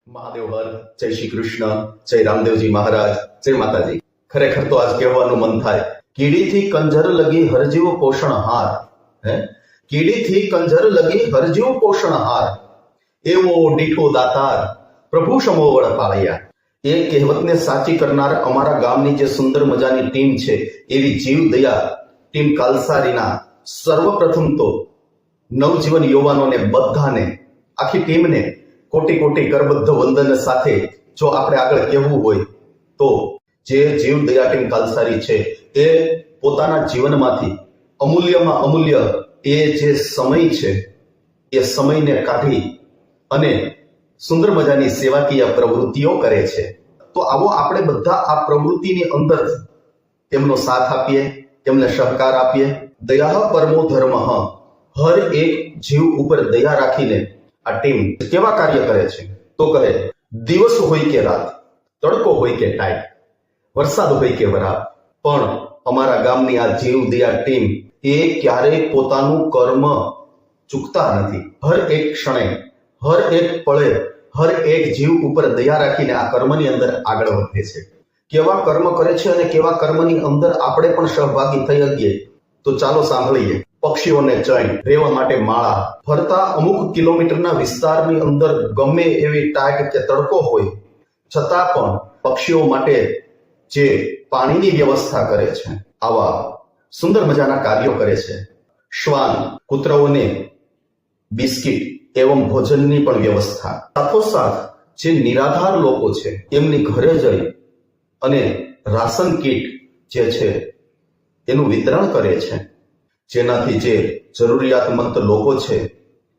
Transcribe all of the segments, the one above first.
મહાદેવ હર, જય શ્રી કૃષ્ણ, જય રામદેવજી મહારાજ, જય માતાજી. ખરેખર તો આજ કહેવાનું મન થાય, કીડીથી કંજર લગી હરજીવ પોષણ હાર. હે કીડીથી કંજર લગી હરજીવ પોષણ હાર, એવો ડીઠો દાતાર પ્રભુ સમો વળ પાળ્યા. એ કહેવતને સાચી કરનાર અમારા ગામની જે સુંદર મજાની ટીમ છે, એવી જીવ દયા ટીમ કાલસારીના સર્વપ્રથમ તો નવજીવન યુવાનોને બધાને, આખી ટીમને કોટી કોટી કરબદ્ધ વંદન સાથે જો આપણે આગળ કહેવું હોય તો જે જીવ દયા ટીમ કાલસારી છે એ પોતાના જીવનમાંથી અમૂલ્યમાં અમૂલ્ય એ જે સમય છે એ સમયને કાઢી અને સુંદર મજાની સેવાકીય પ્રવૃત્તિઓ કરે છે. તો આવો આપણે બધા આ પ્રવૃત્તિની અંદર તેમનો સાથ આપીએ, તેમને સહકાર આપીએ. દયા પરમો ધર્મ, હર એક જીવ ઉપર દયા રાખીને આ ટીમ કેવા કાર્ય કરે છે તો કહે, દિવસ હોય કે રાત, તડકો હોય કે ટાઈટ, વરસાદ હોય કે વરાપ, પણ અમારા ગામની આ જીવ દયા ટીમ એ ક્યારેય પોતાનું કર્મ ચૂકતા નથી. હર એક ક્ષણે, હર એક પળે, હર એક જીવ ઉપર દયા રાખીને આ કર્મની અંદર આગળ વધે છે. કેવા કર્મ કરે છે અને કેવા કર્મની અંદર આપણે પણ સહભાગી થઈ શકીએ તો ચાલો સાંભળીએ. પક્ષીઓને ચણ, રહેવા માટે માળા, ફરતા અમુક કિલોમીટરના વિસ્તારની અંદર ગમે એવી ટાઈટ કે તડકો હોય છતાં પણ પક્ષીઓ માટે જે પાણીની વ્યવસ્થા કરે છે, આવા સુંદર મજાના કાર્યો કરે છે. શ્વાન, કૂતરાઓને બિસ્કિટ એવં ભોજનની પણ વ્યવસ્થા. સાથોસાથ જે નિરાધાર લોકો છે એમની ઘરે જઈ અને રાશન કીટ જે છે એનું વિતરણ કરે છે, જેનાથી જે જરૂરિયાતમંદ લોકો છે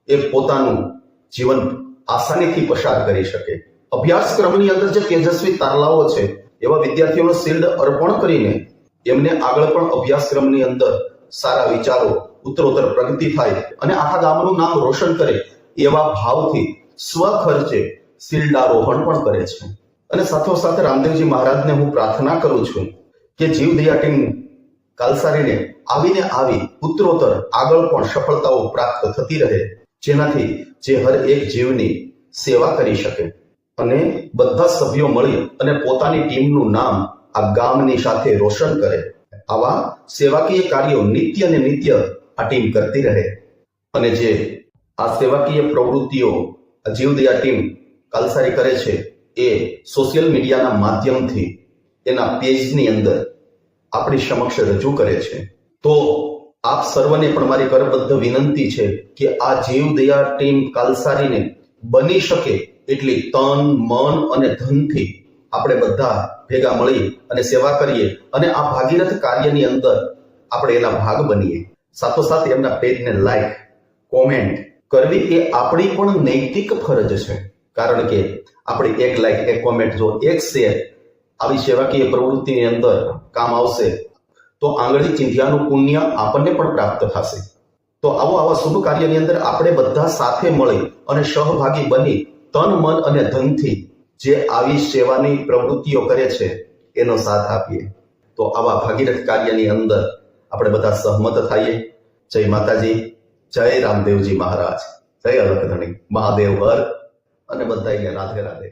એ પોતાનું જીવન આસાનીથી પસાર કરી શકે. અભ્યાસક્રમની અંદર જે તેજસ્વી તારલાઓ છે એવા વિદ્યાર્થીઓનો શિલ્ડ અર્પણ કરીને એમને આગળ પણ અભ્યાસક્રમની અંદર સારા વિચારો, ઉત્તરોત્તર પ્રગતિ થાય અને આખા ગામનું નામ રોશન કરે એવા ભાવથી સ્વખર્ચે શિલ્ડારોહણ પણ કરે છે. અને સાથોસાથ રામદેવજી મહારાજને હું પ્રાર્થના કરું છું કે જીવ દયા ટીમ કાલસારીને આવીને આવી ઉત્તરોત્તર આગળ પણ સફળતાઓ પ્રાપ્ત થતી રહે, જેનાથી જે હર એક જીવની સેવા કરી શકે અને બધા સભ્યો મળી અને પોતાની ટીમનું નામ આ ગામની સાથે રોશન કરે. આવા સેવાકીય કાર્યો નિત્ય ને નિત્ય આ ટીમ કરતી રહે અને જે આ સેવાકીય પ્રવૃત્તિઓ આ જીવદયા ટીમ કાલસારી કરે છે એ સોશિયલ મીડિયાના માધ્યમથી એના પેજની અંદર આપણી સમક્ષ રજૂ કરે છે. તો આપ સર્વને પણ મારી કરબદ્ધ વિનંતી છે કે આ જીવદયા ટીમ કાલસારીને બની શકે એટલી તન, મન અને ધનથી આપણે બધા ભેગા મળી અને સેવા કરીએ અને આ ભાગીરથ કાર્યની અંદર આપણે એના ભાગ બનીએ. સાથોસાથ એમના પેજને લાઈક, કોમેન્ટ કરવી એ આપણી પણ નૈતિક ફરજ છે, કારણ કે આપણી એક લાઈક, એક કોમેન્ટ, જો એક શેર આવી સેવાકીય પ્રવૃત્તિની અંદર કામ આવશે તો આંગળી ચીંધ્યાનું પુણ્ય આપણને પણ પ્રાપ્ત થશે. તો આવા શુભ કાર્યની અંદર આપણે બધા સાથે મળી અને સહભાગી બની તન, મન અને ધનથી જે આવી સેવાની પ્રવૃત્તિઓ કરે છે એનો સાથ આપીએ. તો આવા ભાગીરથ કાર્યની અંદર આપણે બધા સહમત થઈએ. જય માતાજી, જય રામદેવજી મહારાજ, જય અલખધણી, મહાદેવ હર અને બધાને રાધે રાધે.